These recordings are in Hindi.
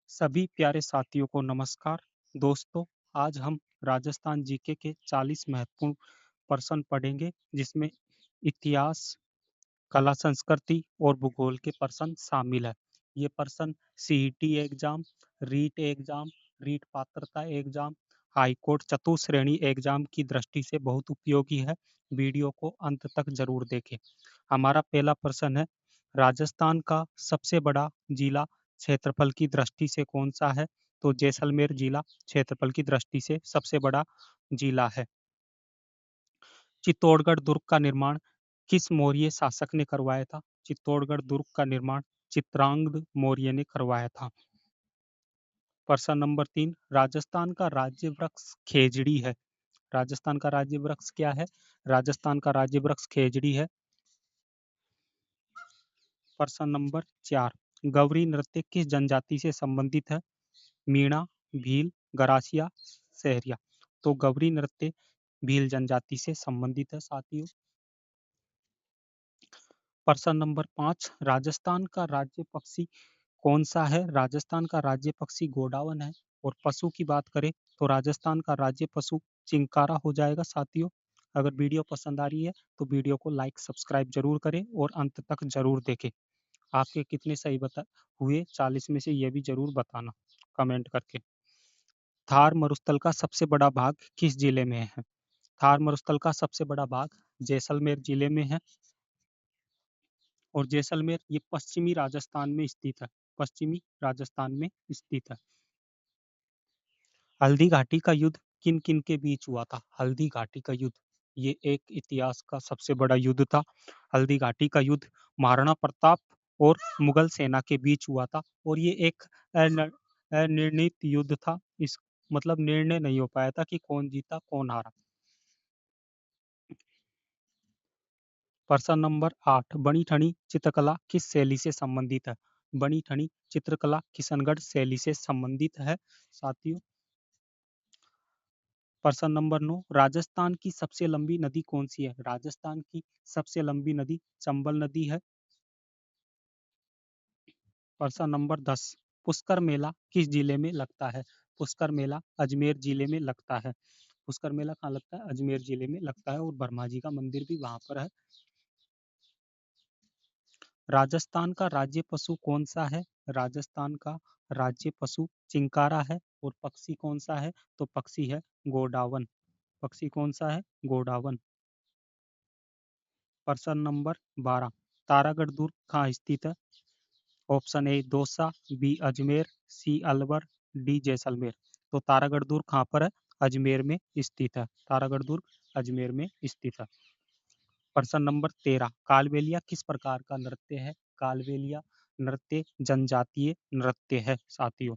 सभी प्यारे साथियों को नमस्कार। दोस्तों, आज हम राजस्थान जीके के 40 महत्वपूर्ण प्रश्न पढ़ेंगे, जिसमें इतिहास, कला संस्कृति और भूगोल के प्रश्न शामिल है। ये प्रश्न CET exam, REET exam, REET पात्रता एग्जाम, हाईकोर्ट चतुश्रेणी एग्जाम की दृष्टि से बहुत उपयोगी है। वीडियो को अंत तक जरूर देखें। हमारा पहला प्रश्न है, राजस्थान का सबसे बड़ा जिला क्षेत्रफल की दृष्टि से कौन सा है? तो जैसलमेर जिला क्षेत्रफल की दृष्टि से सबसे बड़ा जिला है। चित्तौड़गढ़ दुर्ग का निर्माण किस मौर्य शासक ने करवाया था? चित्तौड़गढ़ दुर्ग का निर्माण चित्रांगद मौर्य ने करवाया था। प्रश्न नंबर 3, राजस्थान का राज्य वृक्ष खेजड़ी है। राजस्थान का राज्य वृक्ष क्या है? राजस्थान का राज्य वृक्ष खेजड़ी है। प्रश्न नंबर 4, गौरी नृत्य किस जनजाति से संबंधित है? मीणा, भील, गरासिया, सहरिया। तो गौरी नृत्य भील जनजाति से संबंधित है साथियों। प्रश्न नंबर 5, राजस्थान का राज्य पक्षी कौन सा है? राजस्थान का राज्य पक्षी गोडावन है। और पशु की बात करें तो राजस्थान का राज्य पशु चिंकारा हो जाएगा साथियों। अगर वीडियो पसंद आ रही है तो वीडियो को लाइक सब्सक्राइब जरूर करें और अंत तक जरूर देखें। आपके कितने सही बता हुए 40 में से ये भी जरूर बताना कमेंट करके। थार मरुस्थल का सबसे बड़ा भाग किस जिले में है? थार मरुस्थल का सबसे बड़ा भाग जैसलमेर जिले में है। और जैसलमेर ये पश्चिमी राजस्थान में स्थित है। पश्चिमी राजस्थान में स्थित है। हल्दी घाटी का युद्ध किन किन के बीच हुआ था? हल्दी घाटी का युद्ध ये एक इतिहास का सबसे बड़ा युद्ध था। हल्दी घाटी का युद्ध महाराणा प्रताप और मुगल सेना के बीच हुआ था। और ये एक अनिर्णित युद्ध था। इस मतलब निर्णय नहीं हो पाया था कि कौन जीता कौन हारा। प्रश्न नंबर 8, बनी ठनी चित्रकला किस शैली से संबंधित है? बनी ठनी चित्रकला किशनगढ़ शैली से संबंधित है साथियों। प्रश्न नंबर 9, राजस्थान की सबसे लंबी नदी कौन सी है? राजस्थान की सबसे लंबी नदी चंबल नदी है। प्रश्न नंबर 10, पुष्कर मेला किस जिले में लगता है? पुष्कर मेला अजमेर जिले में लगता है। पुष्कर मेला कहाँ लगता है? अजमेर जिले में लगता है। और ब्रह्मा जी का मंदिर भी वहां पर है। राजस्थान का राज्य पशु कौन सा है? राजस्थान का राज्य पशु चिंकारा है। और पक्षी कौन सा है? तो पक्षी है गोडावन। पक्षी कौन सा है? गोडावन। प्रश्न नंबर 12, तारागढ़ दुर्ग कहाँ स्थित है? Option A Dausa, B Ajmer, C Alwar, D Jaisalmer. तो तारागढ़ दुर्ग कहाँ पर है? अजमेर में स्थित है। तारागढ़ दुर्ग अजमेर में स्थित है। प्रश्न नंबर 13, कालबेलिया किस प्रकार का नृत्य है? कालबेलिया नृत्य जनजातीय नृत्य है साथियों।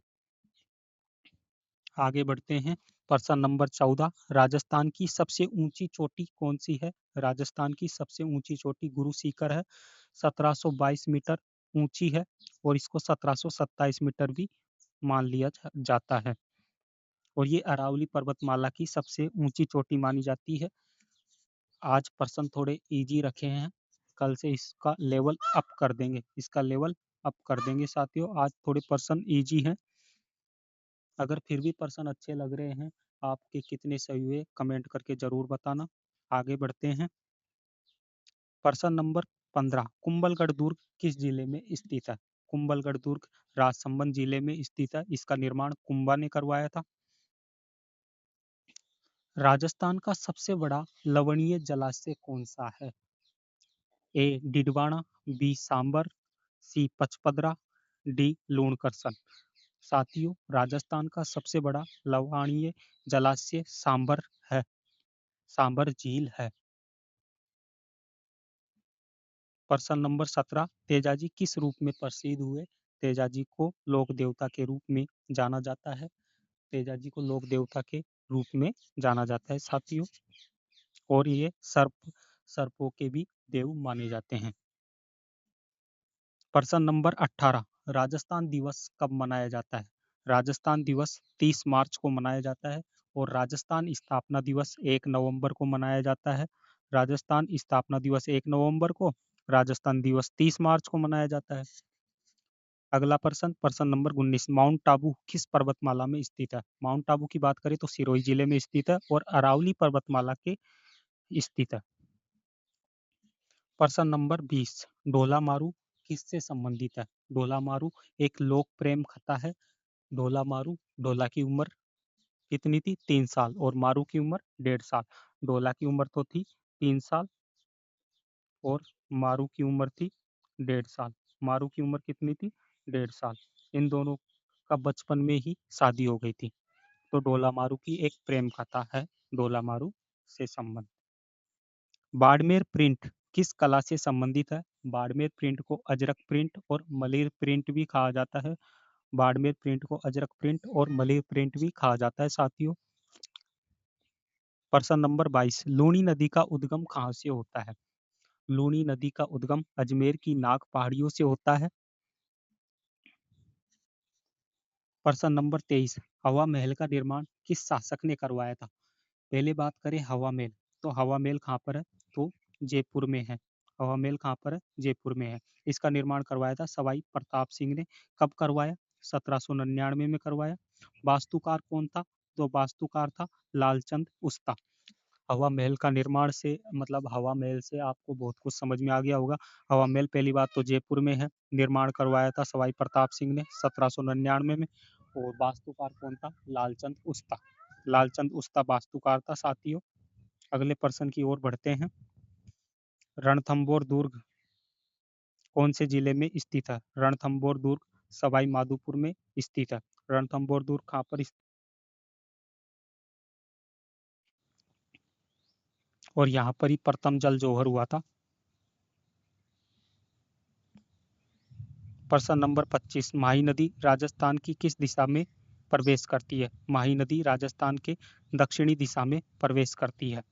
आगे बढ़ते हैं। प्रश्न नंबर 14, राजस्थान की सबसे ऊंची चोटी कौन सी है? राजस्थान की सबसे ऊंची चोटी गुरु सीकर है। 1722 मीटर ऊंची है। और इसको 1727 मीटर भी मान लिया जाता है। और ये अरावली पर्वतमाला की सबसे ऊंची चोटी मानी जाती है। आज प्रश्न थोड़े इजी रखे हैं, कल से इसका लेवल अप कर देंगे। इसका लेवल अप कर देंगे साथियों। आज थोड़े प्रश्न इजी हैं। अगर फिर भी प्रश्न अच्छे लग रहे हैं, आपके कितने सही हुए कमेंट करके जरूर बताना। आगे बढ़ते हैं। प्रश्न नंबर 15, कुंभलगढ़ दुर्ग किस जिले में स्थित है? कुंभलगढ़ दुर्ग राजसमंद जिले में स्थित है। इसका निर्माण कुंभा ने करवाया था। राजस्थान का सबसे बड़ा लवणीय जलाशय कौन सा है? ए डिडवाना, बी सांबर, सी पचपदरा, डी लूणकरसन। साथियों, राजस्थान का सबसे बड़ा लवणीय जलाशय सांबर है। सांबर झील है। प्रश्न नंबर 17, तेजाजी किस रूप में प्रसिद्ध हुए? तेजाजी को लोक देवता के रूप में जाना जाता है। तेजाजी को लोक देवता के रूप में जाना जाता है साथियों। और ये सर्पों के भी देव माने जाते हैं। प्रश्न नंबर 18, राजस्थान दिवस कब मनाया जाता है? राजस्थान दिवस 30 मार्च को मनाया जाता है। और राजस्थान स्थापना दिवस 1 नवंबर को मनाया जाता है। राजस्थान स्थापना दिवस 1 नवंबर को, राजस्थान दिवस 30 मार्च को मनाया जाता है। अगला प्रश्न नंबर 19, माउंट आबू किस पर्वतमाला में स्थित है? माउंट आबू की बात करें तो सिरोही जिले में स्थित है और अरावली पर्वतमाला के स्थित है। प्रश्न नंबर 20, ढोला मारू किससे संबंधित है? ढोला मारू एक लोक प्रेम कथा है। ढोला मारू, ढोला की उम्र कितनी थी? 3 साल, और मारू की उम्र 1.5 साल। ढोला की उम्र तो थी 3 साल और मारू की उम्र थी 1.5 साल। मारू की उम्र कितनी थी? 1.5 साल। इन दोनों का बचपन में ही शादी हो गई थी। तो ढोला मारू की एक प्रेम कथा है, ढोला मारू से संबंध। बाड़मेर प्रिंट किस कला से संबंधित है? बाड़मेर प्रिंट को अजरक प्रिंट और मलिर प्रिंट भी कहा जाता है। बाड़मेर प्रिंट को अजरक प्रिंट और मलिर प्रिंट भी कहा जाता है साथियों। प्रश्न नंबर 22, लूनी नदी का उद्गम कहाँ से होता है? लूनी नदी का उद्गम अजमेर की नाग पहाड़ियों से होता है। प्रश्न नंबर 23, हवा महल का निर्माण किस शासक ने करवाया था? पहले बात करें हवा महल, तो हवा महल कहाँ पर है? तो जयपुर में है। हवा महल कहाँ पर है? जयपुर में है। इसका निर्माण करवाया था सवाई प्रताप सिंह ने। कब करवाया? 1799 में करवाया। वास्तुकार कौन था? तो वास्तुकार था लालचंद उस्ता। हवा महल का निर्माण से मतलब हवा महल से आपको बहुत कुछ समझ में आ गया होगा। हवा महल पहली बात तो जयपुर में है, निर्माण करवाया था सवाई प्रताप सिंह ने 1799 में। और वास्तुकार कौन था? लालचंद उस्ता। लालचंद उस्ता वास्तुकार था साथियों। अगले प्रश्न की ओर बढ़ते हैं। रणथंभौर दुर्ग कौन से जिले में स्थित है? रणथंभौर दुर्ग सवाई माधोपुर में स्थित है। रणथंभौर दुर्ग कहाँ पर और यहाँ पर ही प्रथम जल जौहर हुआ था। प्रश्न नंबर 25, माही नदी राजस्थान की किस दिशा में प्रवेश करती है? माही नदी राजस्थान के दक्षिणी दिशा में प्रवेश करती है।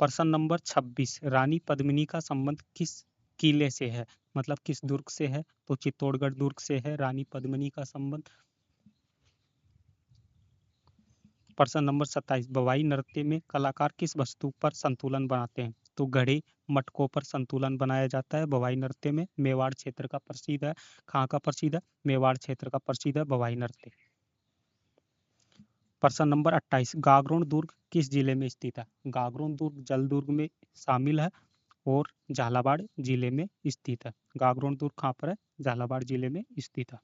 प्रश्न नंबर 26, रानी पद्मिनी का संबंध किस किले से है? मतलब किस दुर्ग से है? तो चित्तौड़गढ़ दुर्ग से है रानी पद्मिनी का संबंध। प्रश्न नंबर 27, बवाई नृत्य में कलाकार किस वस्तु पर संतुलन बनाते हैं? तो घड़े मटकों पर संतुलन बनाया जाता है बवाई नृत्य में। मेवाड़ क्षेत्र का प्रसिद्ध है। कहाँ का प्रसिद्ध है? मेवाड़ क्षेत्र का प्रसिद्ध है बवाई नृत्य। प्रश्न नंबर 28, गागरोन दुर्ग किस जिले में स्थित है? गागरोन दुर्ग जल दुर्ग में शामिल है और झालावाड़ जिले में स्थित है। गागरोन दुर्ग कहाँ पर है? झालावाड़ जिले में स्थित है।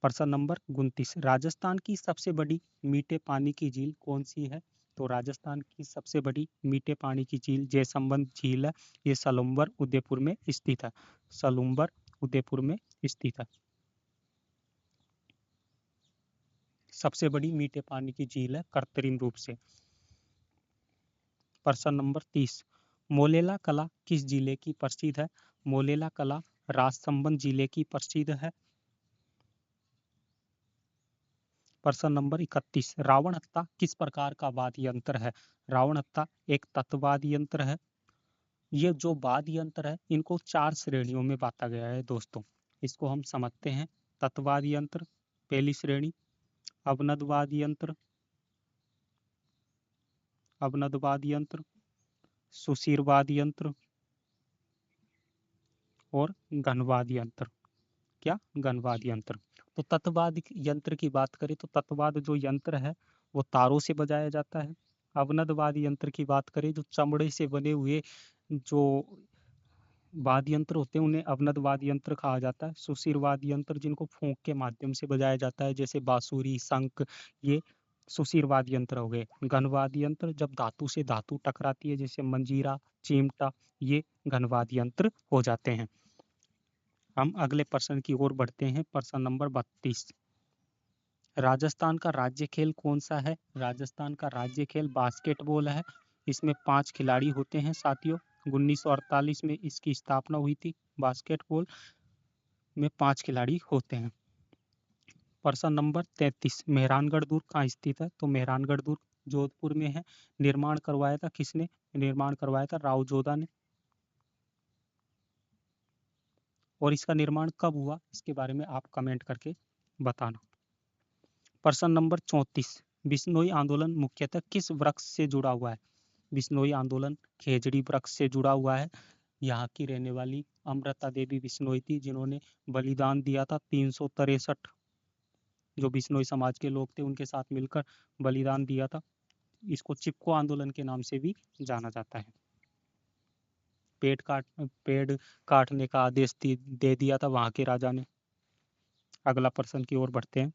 प्रश्न नंबर 29, राजस्थान की सबसे बड़ी मीठे पानी की झील कौन सी है? तो राजस्थान की सबसे बड़ी मीठे पानी की झील जयसंबंध झील है। ये सलुम्बर उदयपुर में स्थित है। सलुम्बर उदयपुर में स्थित है। सबसे बड़ी मीठे पानी की झील है कृत्रिम रूप से। प्रश्न नंबर 30, मोलेला कला किस जिले की प्रसिद्ध है? मोलेला कला राजसमंद जिले की प्रसिद्ध है। प्रश्न नंबर 31, रावण हत्था किस प्रकार का वाद्य यंत्र है? रावण हत्था एक तत्वाद्य यंत्र है। ये जो वाद्य यंत्र है इनको 4 श्रेणियों में बांटा गया है दोस्तों। इसको हम समझते हैं। तत्वाद्य यंत्र पहली श्रेणी, अवनद वाद्य यंत्र, अवनद वाद्य यंत्र, सुशीर वाद्य यंत्र और घनवाद्य यंत्र। क्या? घनवाद्य यंत्र। तो तत्वाद यंत्र की बात करें तो तत्वाद जो यंत्र है वो तारों से बजाया जाता है। अवनदवाद यंत्र की बात करें जो चमड़े से बने हुए जो वाद्य यंत्र होते हैं उन्हें अवनद वाद्य यंत्र कहा जाता है। सुशीर वाद्य यंत्र जिनको फूंक के माध्यम से बजाया जाता है जैसे बांसुरी, शंख, ये सुशीर वाद्य यंत्र हो गए। घनवाद्य यंत्र जब धातु से धातु टकराती है जैसे मंजीरा, चिमटा, ये घनवाद्य यंत्र हो जाते हैं। हम अगले प्रश्न की ओर बढ़ते हैं। प्रश्न नंबर 32, राजस्थान का राज्य खेल कौन सा है? राजस्थान का राज्य खेल बास्केटबॉल है। इसमें 5 खिलाड़ी होते हैं साथियों। 1948 में इसकी स्थापना हुई थी। बास्केटबॉल में 5 खिलाड़ी होते हैं। प्रश्न नंबर 33, मेहरानगढ़ दुर्ग कहाँ स्थित है? तो मेहरानगढ़ दुर्ग जोधपुर में है। निर्माण करवाया था किसने? निर्माण करवाया था राव जोधा ने। और इसका निर्माण कब हुआ इसके बारे में आप कमेंट करके बताना। प्रश्न नंबर 34, बिश्नोई आंदोलन मुख्यतः किस वृक्ष से जुड़ा हुआ है? बिश्नोई आंदोलन खेजड़ी वृक्ष से जुड़ा हुआ है। यहाँ की रहने वाली अमृता देवी बिश्नोई थी, जिन्होंने बलिदान दिया था 363, जो बिश्नोई समाज के लोग थे उनके साथ मिलकर बलिदान दिया था। इसको चिपको आंदोलन के नाम से भी जाना जाता है। पेड़ काटने का आदेश दे दिया था वहां के राजा ने। अगला प्रश्न की ओर बढ़ते हैं।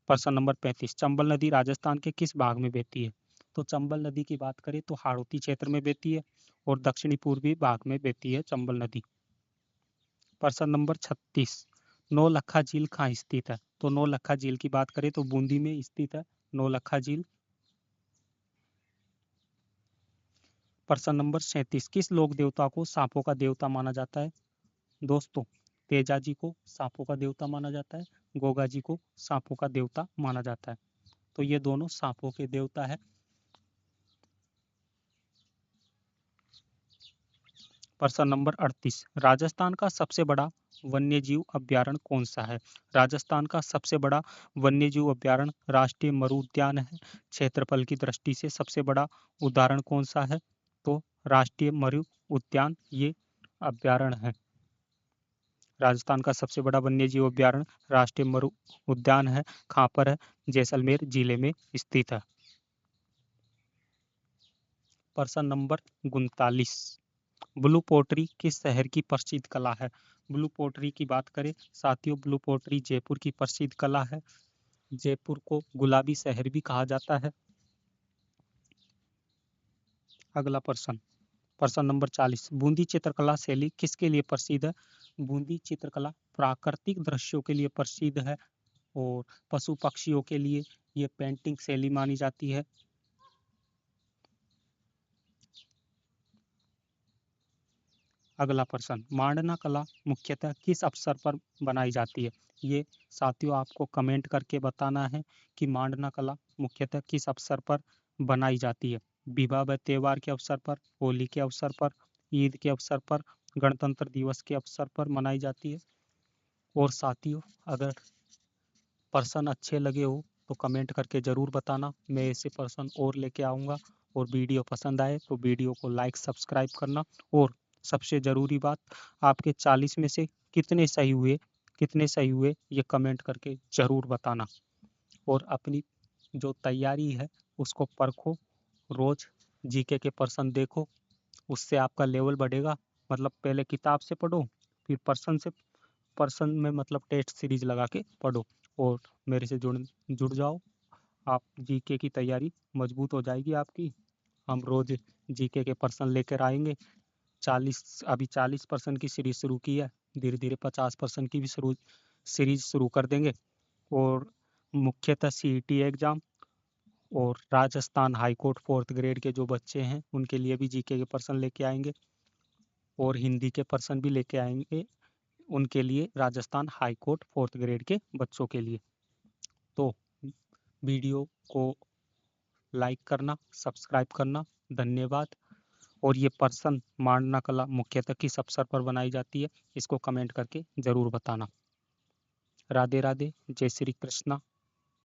प्रश्न नंबर 35, चंबल नदी राजस्थान के किस भाग में बहती है? तो चंबल नदी की बात करें तो हाड़ौती क्षेत्र में बहती है और दक्षिणी पूर्वी भाग में बहती है चंबल नदी। प्रश्न नंबर 36, नौलखा झील कहाँ स्थित है? तो नौलखा झील की बात करें तो बूंदी में स्थित है नौलखा झील। प्रश्न नंबर 37, किस लोक देवता को सांपों का देवता माना जाता है? दोस्तों, तेजा जी को सांपों का देवता माना जाता है, गोगा जी को सांपों का देवता माना जाता है। तो ये दोनों सांपों के देवता है। प्रश्न नंबर 38, राजस्थान का सबसे बड़ा वन्यजीव अभ्यारण्य कौन सा है? राजस्थान का सबसे बड़ा वन्यजीव अभ्यारण्य राष्ट्रीय मरु उद्यान है। क्षेत्रफल की दृष्टि से सबसे बड़ा उदाहरण कौन सा है? तो राष्ट्रीय मरु उद्यान ये अभ्यारण्य है। राजस्थान का सबसे बड़ा वन्यजीव अभ्यारण्य राष्ट्रीय मरु उद्यान है। कहाँ पर है? जैसलमेर जिले में स्थित है। प्रश्न नंबर 39, ब्लू पोट्री किस शहर की प्रसिद्ध कला है? ब्लू पोट्री की बात करें साथियों, ब्लू पोट्री जयपुर की प्रसिद्ध कला है। जयपुर को गुलाबी शहर भी कहा जाता है। अगला प्रश्न, प्रश्न नंबर 40, बूंदी चित्रकला शैली किसके लिए प्रसिद्ध है? बूंदी चित्रकला प्राकृतिक दृश्यों के लिए प्रसिद्ध है और पशु पक्षियों के लिए ये पेंटिंग शैली मानी जाती है। अगला प्रश्न, मांडना कला मुख्यतः किस अवसर पर बनाई जाती है? ये साथियों आपको कमेंट करके बताना है कि मांडना कला मुख्यतः किस अवसर पर बनाई जाती है। विवाह व त्योहार के अवसर पर, होली के अवसर पर, ईद के अवसर पर, गणतंत्र दिवस के अवसर पर मनाई जाती है। और साथियों, अगर प्रश्न अच्छे लगे हो तो कमेंट करके ज़रूर बताना, मैं ऐसे प्रश्न और लेके आऊँगा। और वीडियो पसंद आए तो वीडियो को लाइक सब्सक्राइब करना। और सबसे ज़रूरी बात, आपके 40 में से कितने सही हुए ये कमेंट करके ज़रूर बताना। और अपनी जो तैयारी है उसको परखो, रोज़ जीके के प्रश्न देखो, उससे आपका लेवल बढ़ेगा। मतलब पहले किताब से पढ़ो, फिर पर्सन में मतलब टेस्ट सीरीज लगा के पढ़ो और मेरे से जुड़ जाओ। आप जीके की तैयारी मजबूत हो जाएगी आपकी। हम रोज जीके के पर्सन लेकर आएंगे। 40% की सीरीज शुरू की है, धीरे धीरे 50% की भी सीरीज शुरू कर देंगे। और मुख्यतः सीईटी एग्जाम और राजस्थान हाईकोर्ट 4th ग्रेड के जो बच्चे हैं उनके लिए भी जीके के पर्सन लेके आएंगे और हिंदी के पर्सन भी लेके आएंगे उनके लिए, राजस्थान हाईकोर्ट 4th ग्रेड के बच्चों के लिए। तो वीडियो को लाइक करना, सब्सक्राइब करना, धन्यवाद। और ये पर्सन मांडना कला मुख्यतः किस अवसर पर बनाई जाती है इसको कमेंट करके ज़रूर बताना। राधे राधे, जय श्री कृष्णा।